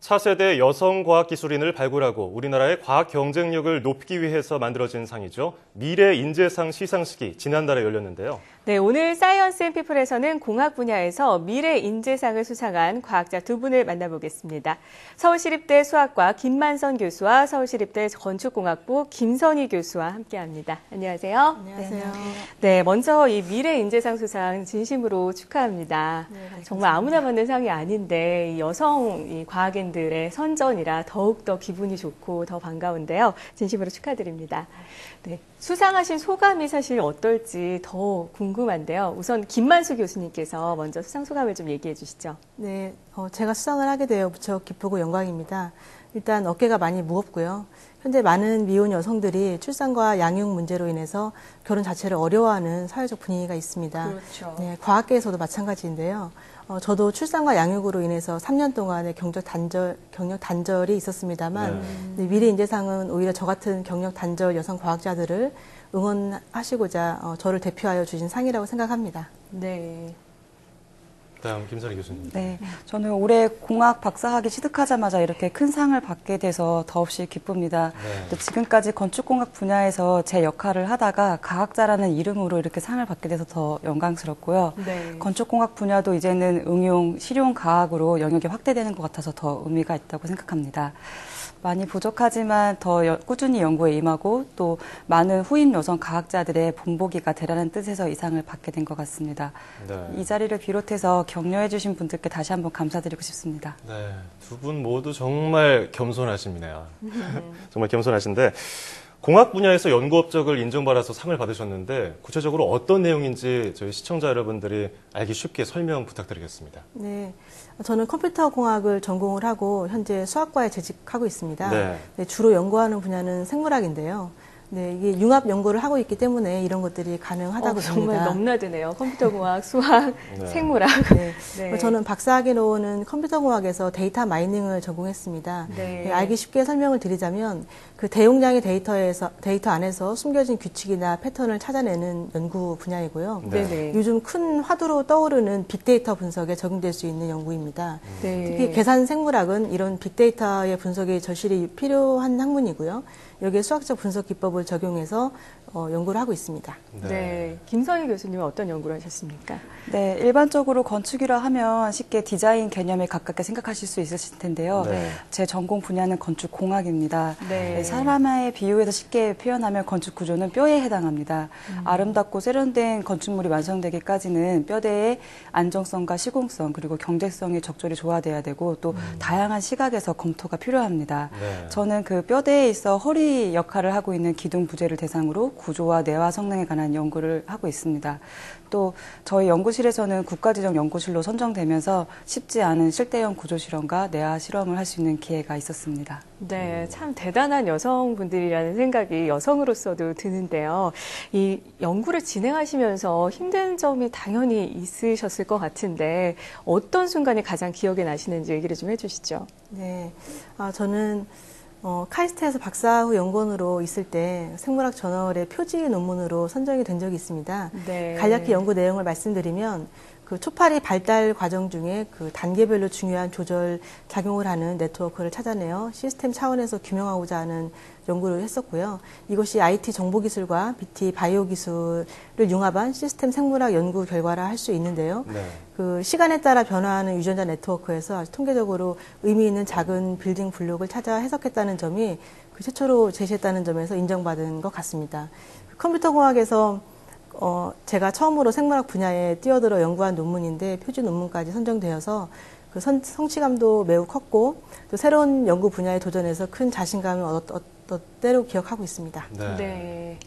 차세대 여성 과학기술인을 발굴하고 우리나라의 과학 경쟁력을 높이기 위해서 만들어진 상이죠. 미래인재상 시상식이 지난달에 열렸는데요. 네, 오늘 사이언스 앤 피플에서는 공학 분야에서 미래인재상을 수상한 과학자 두 분을 만나보겠습니다. 서울시립대 수학과 김만선 교수와 서울시립대 건축공학부 김선희 교수와 함께합니다. 안녕하세요. 안녕하세요. 네, 먼저 이 미래인재상 수상 진심으로 축하합니다. 네, 정말 아무나 받는 상이 아닌데 이 여성 이 과학인들의 선전이라 더욱더 기분이 좋고 더 반가운데요. 진심으로 축하드립니다. 네, 수상하신 소감이 사실 어떨지 더 궁금한데요. 우선 김만수 교수님께서 먼저 수상 소감을 좀 얘기해 주시죠. 네, 제가 수상을 하게 되어 무척 기쁘고 영광입니다. 일단 어깨가 많이 무겁고요. 현재 많은 미혼 여성들이 출산과 양육 문제로 인해서 결혼 자체를 어려워하는 사회적 분위기가 있습니다. 그렇죠. 네, 과학계에서도 마찬가지인데요. 저도 출산과 양육으로 인해서 3년 동안의 경력 단절이 있었습니다만 네, 미래인재상은 오히려 저 같은 경력 단절 여성 과학자들을 응원하시고자 저를 대표하여 주신 상이라고 생각합니다. 네. 다음 김선희 교수님. 네, 저는 올해 공학 박사학위 취득하자마자 이렇게 큰 상을 받게 돼서 더없이 기쁩니다. 또 지금까지 건축공학 분야에서 제 역할을 하다가 과학자라는 이름으로 이렇게 상을 받게 돼서 더 영광스럽고요. 네. 건축공학 분야도 이제는 응용, 실용 과학으로 영역이 확대되는 것 같아서 더 의미가 있다고 생각합니다. 많이 부족하지만 더 꾸준히 연구에 임하고 또 많은 후임 여성 과학자들의 본보기가 되라는 뜻에서 이 상을 받게 된 것 같습니다. 네. 이 자리를 비롯해서 격려해 주신 분들께 다시 한번 감사드리고 싶습니다. 네, 두 분 모두 정말 겸손하십니다. 정말 겸손하신데 공학 분야에서 연구 업적을 인정받아서 상을 받으셨는데 구체적으로 어떤 내용인지 저희 시청자 여러분들이 알기 쉽게 설명 부탁드리겠습니다. 네, 저는 컴퓨터 공학을 전공을 하고 현재 수학과에 재직하고 있습니다. 네. 네, 주로 연구하는 분야는 생물학인데요. 네, 이게 융합 연구를 하고 있기 때문에 이런 것들이 가능하다고 봅니다. 정말 넘나드네요. 컴퓨터공학, 수학, 네. 생물학. 네. 네. 저는 박사학위로는 컴퓨터공학에서 데이터 마이닝을 전공했습니다. 네. 알기 쉽게 설명을 드리자면 그 대용량의 데이터 안에서 숨겨진 규칙이나 패턴을 찾아내는 연구 분야이고요. 네. 네네. 요즘 큰 화두로 떠오르는 빅데이터 분석에 적용될 수 있는 연구입니다. 네. 특히 계산 생물학은 이런 빅데이터의 분석에 절실히 필요한 학문이고요. 여기에 수학적 분석 기법을 적용해서 연구를 하고 있습니다. 네. 김선희 교수님은 어떤 연구를 하셨습니까? 네, 일반적으로 건축이라 하면 쉽게 디자인 개념에 가깝게 생각하실 수 있으실 텐데요. 네. 제 전공 분야는 건축공학입니다. 네. 사람의 비유에서 쉽게 표현하면 건축 구조는 뼈에 해당합니다. 아름답고 세련된 건축물이 완성되기까지는 뼈대의 안정성과 시공성 그리고 경제성이 적절히 조화돼야 되고 또 다양한 시각에서 검토가 필요합니다. 네. 저는 그 뼈대에 있어 허리 역할을 하고 있는 기둥 부재를 대상으로 구조와 뇌화 성능에 관한 연구를 하고 있습니다. 또 저희 연구실에서는 국가지정 연구실로 선정되면서 쉽지 않은 실대형 구조 실험과 뇌화 실험을 할 수 있는 기회가 있었습니다. 네, 참 대단한 여성분들이라는 생각이 여성으로서도 드는데요. 이 연구를 진행하시면서 힘든 점이 당연히 있으셨을 것 같은데 어떤 순간이 가장 기억에 나시는지 얘기를 좀 해주시죠. 네, 저는 카이스트에서 박사 후 연구원으로 있을 때 생물학 저널의 표지 논문으로 선정이 된 적이 있습니다. 네. 간략히 연구 내용을 말씀드리면 그 초파리 발달 과정 중에 그 단계별로 중요한 조절 작용을 하는 네트워크를 찾아내어 시스템 차원에서 규명하고자 하는 연구를 했었고요. 이것이 IT 정보기술과 BT 바이오 기술을 융합한 시스템 생물학 연구 결과라 할 수 있는데요. 네. 그 시간에 따라 변화하는 유전자 네트워크에서 아주 통계적으로 의미 있는 작은 빌딩 블록을 찾아 해석했다는 점이 그 최초로 제시했다는 점에서 인정받은 것 같습니다. 컴퓨터공학에서 제가 처음으로 생물학 분야에 뛰어들어 연구한 논문인데 표지 논문까지 선정되어서 그 성취감도 매우 컸고 또 새로운 연구 분야에 도전해서 큰 자신감을 얻었대로 기억하고 있습니다. 네. 네.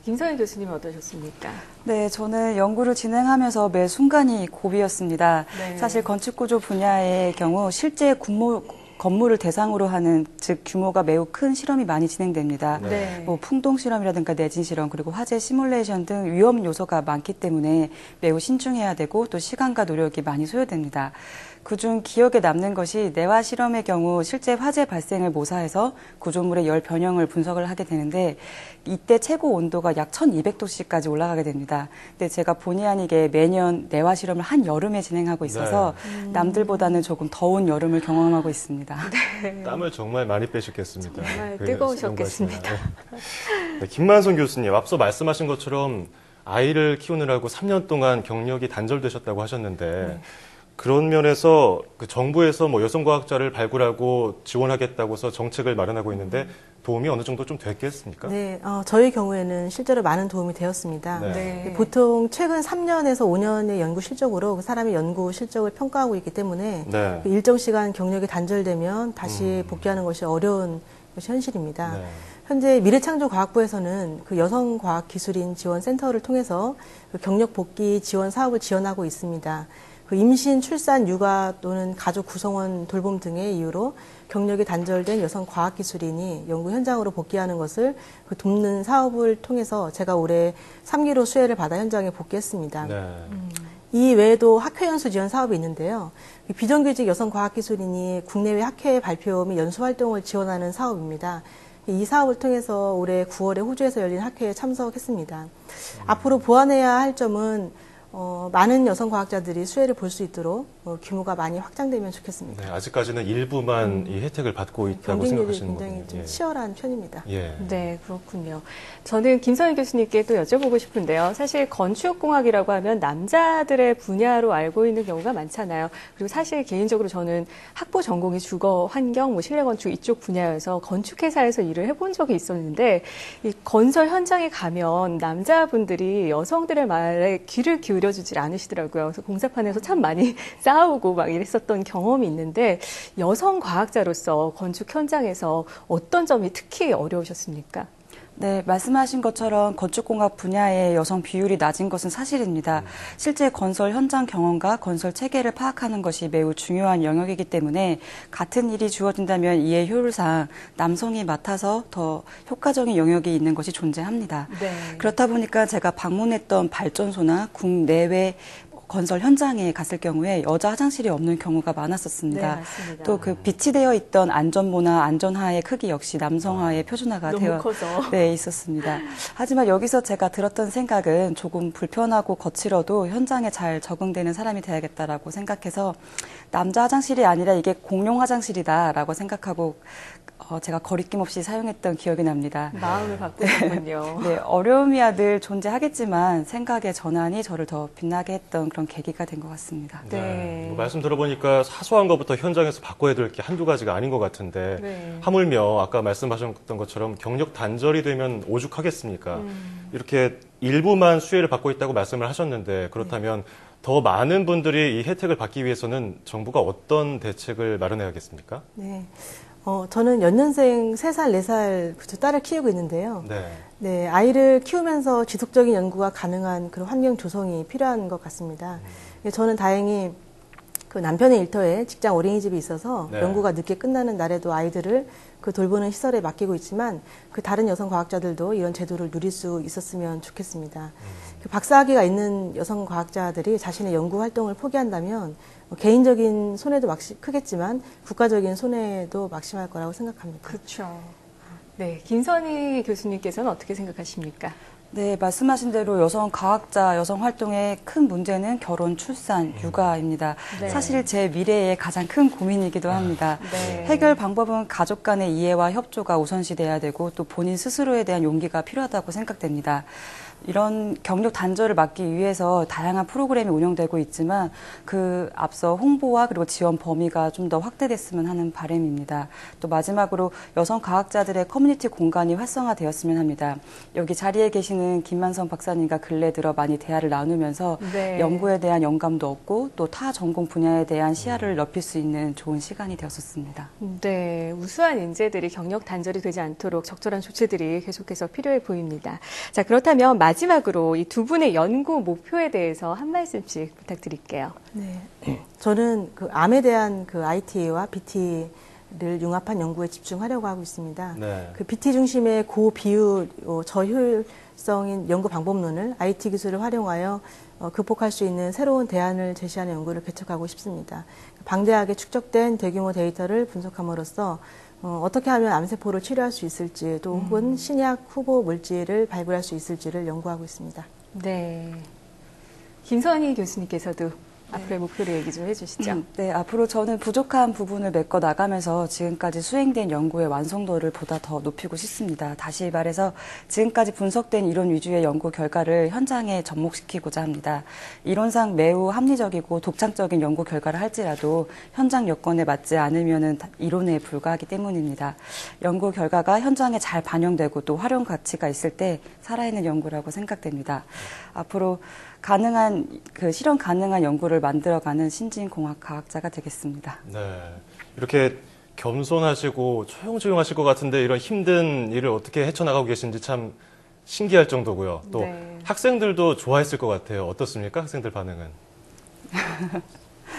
김선희 교수님은 어떠셨습니까? 네, 저는 연구를 진행하면서 매 순간이 고비였습니다. 네. 사실 건축구조 분야의 경우 실제 건물을 대상으로 하는 즉 규모가 매우 큰 실험이 많이 진행됩니다. 네. 뭐 풍동 실험이라든가 내진 실험 그리고 화재 시뮬레이션 등 위험 요소가 많기 때문에 매우 신중해야 되고 또 시간과 노력이 많이 소요됩니다. 그중 기억에 남는 것이 내화 실험의 경우 실제 화재 발생을 모사해서 구조물의 열 변형을 분석을 하게 되는데 이때 최고 온도가 약 1200도씨까지 올라가게 됩니다. 근데 제가 본의 아니게 매년 내화 실험을 한 여름에 진행하고 있어서 남들보다는 조금 더운 여름을 경험하고 있습니다. 땀을 정말 많이 빼셨겠습니다. 정말 그 뜨거우셨겠습니다. 네, 김만성 교수님, 앞서 말씀하신 것처럼 아이를 키우느라고 3년 동안 경력이 단절되셨다고 하셨는데 그런 면에서 그 정부에서 뭐 여성과학자를 발굴하고 지원하겠다고 해서 정책을 마련하고 있는데 도움이 어느 정도 좀 됐겠습니까? 네, 저희 경우에는 실제로 많은 도움이 되었습니다. 네. 보통 최근 3년에서 5년의 연구 실적으로 그 사람의 연구 실적을 평가하고 있기 때문에 네. 그 일정 시간 경력이 단절되면 다시 복귀하는 것이 어려운 것이 현실입니다. 네. 현재 미래창조과학부에서는 그 여성과학기술인 지원센터를 통해서 그 경력 복귀 지원 사업을 지원하고 있습니다. 그 임신, 출산, 육아 또는 가족 구성원 돌봄 등의 이유로 경력이 단절된 여성 과학기술인이 연구 현장으로 복귀하는 것을 그 돕는 사업을 통해서 제가 올해 3기로 수혜를 받아 현장에 복귀했습니다. 네. 이 외에도 학회 연수 지원 사업이 있는데요. 비정규직 여성 과학기술인이 국내외 학회 발표 및 연수 활동을 지원하는 사업입니다. 이 사업을 통해서 올해 9월에 호주에서 열린 학회에 참석했습니다. 앞으로 보완해야 할 점은 많은 여성 과학자들이 수혜를 볼 수 있도록 규모가 많이 확장되면 좋겠습니다. 네, 아직까지는 일부만 이 혜택을 받고 있다고 경쟁률이 생각하시는 굉장히 거군요. 좀 예. 치열한 편입니다. 예. 네, 그렇군요. 저는 김선희 교수님께 또 여쭤보고 싶은데요. 사실 건축공학이라고 하면 남자들의 분야로 알고 있는 경우가 많잖아요. 그리고 사실 개인적으로 저는 학부 전공이 주거, 환경, 실내 건축 이쪽 분야여서 건축회사에서 일을 해본 적이 있었는데 이 건설 현장에 가면 남자분들이 여성들의 말에 귀를 기울여주질 않으시더라고요. 그래서 공사판에서 참 많이 싸우고 막 이랬었던 경험이 있는데 여성 과학자로서 건축 현장에서 어떤 점이 특히 어려우셨습니까? 네, 말씀하신 것처럼 건축공학 분야의 여성 비율이 낮은 것은 사실입니다. 실제 건설 현장 경험과 건설 체계를 파악하는 것이 매우 중요한 영역이기 때문에 같은 일이 주어진다면 이의 효율상 남성이 맡아서 더 효과적인 영역이 있는 것이 존재합니다. 네. 그렇다 보니까 제가 방문했던 발전소나 국내외 건설 현장에 갔을 경우에 여자 화장실이 없는 경우가 많았었습니다. 네, 맞습니다. 또 그 비치되어 있던 안전모나 안전하의 크기 역시 남성화의 표준화가 너무 되어 커서. 네, 있었습니다. 하지만 여기서 제가 들었던 생각은 조금 불편하고 거칠어도 현장에 잘 적응되는 사람이 돼야겠다라고 생각해서 남자 화장실이 아니라 이게 공용 화장실이다라고 생각하고 제가 거리낌 없이 사용했던 기억이 납니다. 마음을 바꾸는군요. 네, 어려움이야 늘 존재하겠지만 생각의 전환이 저를 더 빛나게 했던 그런 계기가 된 것 같습니다. 네. 뭐 말씀 들어보니까 사소한 것부터 현장에서 바꿔야 될 게 한두 가지가 아닌 것 같은데 네. 하물며 아까 말씀하셨던 것처럼 경력 단절이 되면 오죽하겠습니까? 이렇게 일부만 수혜를 받고 있다고 말씀을 하셨는데 그렇다면 더 많은 분들이 이 혜택을 받기 위해서는 정부가 어떤 대책을 마련해야겠습니까? 네. 저는 연년생 3살, 4살 두 딸을 키우고 있는데요. 네. 네, 아이를 키우면서 지속적인 연구가 가능한 그런 환경 조성이 필요한 것 같습니다. 저는 다행히 그 남편의 일터에 직장 어린이집이 있어서 네. 연구가 늦게 끝나는 날에도 아이들을 그 돌보는 시설에 맡기고 있지만 그 다른 여성 과학자들도 이런 제도를 누릴 수 있었으면 좋겠습니다. 그 박사학위가 있는 여성 과학자들이 자신의 연구 활동을 포기한다면 개인적인 손해도 크겠지만 국가적인 손해도 막심할 거라고 생각합니다. 그렇죠. 네, 김선희 교수님께서는 어떻게 생각하십니까? 네, 말씀하신 대로 여성 과학자, 여성 활동의 큰 문제는 결혼, 출산, 육아입니다. 네. 사실 제 미래의 가장 큰 고민이기도 합니다. 네. 해결 방법은 가족 간의 이해와 협조가 우선시돼야 되고 또 본인 스스로에 대한 용기가 필요하다고 생각됩니다. 이런 경력 단절을 막기 위해서 다양한 프로그램이 운영되고 있지만 그 앞서 홍보와 그리고 지원 범위가 좀 더 확대됐으면 하는 바람입니다. 또 마지막으로 여성 과학자들의 커뮤니티 공간이 활성화되었으면 합니다. 여기 자리에 계시는 김만성 박사님과 근래 들어 많이 대화를 나누면서 네. 연구에 대한 영감도 얻고 또 타 전공 분야에 대한 시야를 넓힐 수 있는 좋은 시간이 되었습니다. 네, 우수한 인재들이 경력 단절이 되지 않도록 적절한 조치들이 계속해서 필요해 보입니다. 자, 그렇다면 마지막으로 이 두 분의 연구 목표에 대해서 한 말씀씩 부탁드릴게요. 네. 저는 그 암에 대한 그 IT와 BT의 융합한 연구에 집중하려고 하고 있습니다. 네. 그 BT 중심의 고비율, 저효율성인 연구 방법론을 IT 기술을 활용하여 극복할 수 있는 새로운 대안을 제시하는 연구를 개척하고 싶습니다. 방대하게 축적된 대규모 데이터를 분석함으로써 어떻게 하면 암세포를 치료할 수 있을지 또 혹은 신약 후보 물질을 발굴할 수 있을지를 연구하고 있습니다. 네. 김선희 교수님께서도 앞으로의 목표를 얘기 좀 해주시죠. 네, 앞으로 저는 부족한 부분을 메꿔 나가면서 지금까지 수행된 연구의 완성도를 보다 더 높이고 싶습니다. 다시 말해서 지금까지 분석된 이론 위주의 연구 결과를 현장에 접목시키고자 합니다. 이론상 매우 합리적이고 독창적인 연구 결과를 할지라도 현장 여건에 맞지 않으면 이론에 불과하기 때문입니다. 연구 결과가 현장에 잘 반영되고 또 활용 가치가 있을 때 살아있는 연구라고 생각됩니다. 앞으로 실현 가능한 연구를 만들어가는 신진공학 과학자가 되겠습니다. 네. 이렇게 겸손하시고 조용조용하실 것 같은데 이런 힘든 일을 어떻게 헤쳐나가고 계신지 참 신기할 정도고요. 또 네. 학생들도 좋아했을 것 같아요. 어떻습니까? 학생들 반응은?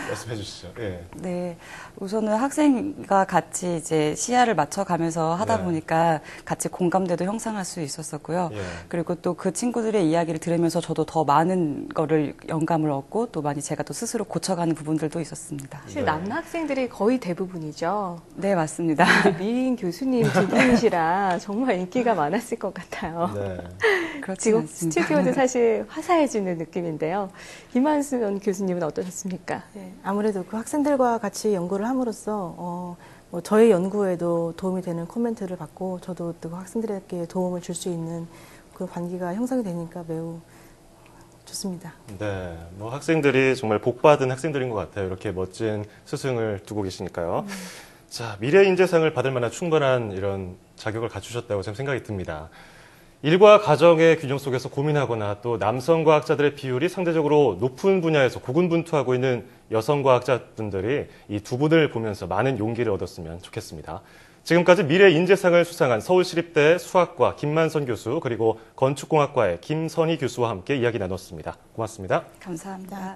말씀해 주시죠. 예. 네, 우선은 학생과 같이 이제 시야를 맞춰가면서 하다 네. 보니까 같이 공감대도 형성할 수 있었었고요. 예. 그리고 또 그 친구들의 이야기를 들으면서 저도 더 많은 거를 영감을 얻고 또 많이 제가 또 스스로 고쳐가는 부분들도 있었습니다. 사실 네. 남학생들이 거의 대부분이죠. 네, 맞습니다. 근데 미인 교수님 두 분이시라 정말 인기가 많았을 것 같아요. 네. 그렇지 지금 않습니다. 스튜디오도 사실 화사해지는 느낌인데요. 김한수연 교수님은 어떠셨습니까? 네, 아무래도 그 학생들과 같이 연구를 함으로써 저의 연구에도 도움이 되는 코멘트를 받고 저도 또 학생들에게 도움을 줄 수 있는 그 관계가 형성이 되니까 매우 좋습니다. 네. 뭐 학생들이 정말 복받은 학생들인 것 같아요. 이렇게 멋진 스승을 두고 계시니까요. 자, 미래인재상을 받을 만한 충분한 이런 자격을 갖추셨다고 저는 생각이 듭니다. 일과 가정의 균형 속에서 고민하거나 또 남성 과학자들의 비율이 상대적으로 높은 분야에서 고군분투하고 있는 여성 과학자분들이 이 두 분을 보면서 많은 용기를 얻었으면 좋겠습니다. 지금까지 미래인재상을 수상한 서울시립대 수학과 김만선 교수 그리고 건축공학과의 김선희 교수와 함께 이야기 나눴습니다. 고맙습니다. 감사합니다.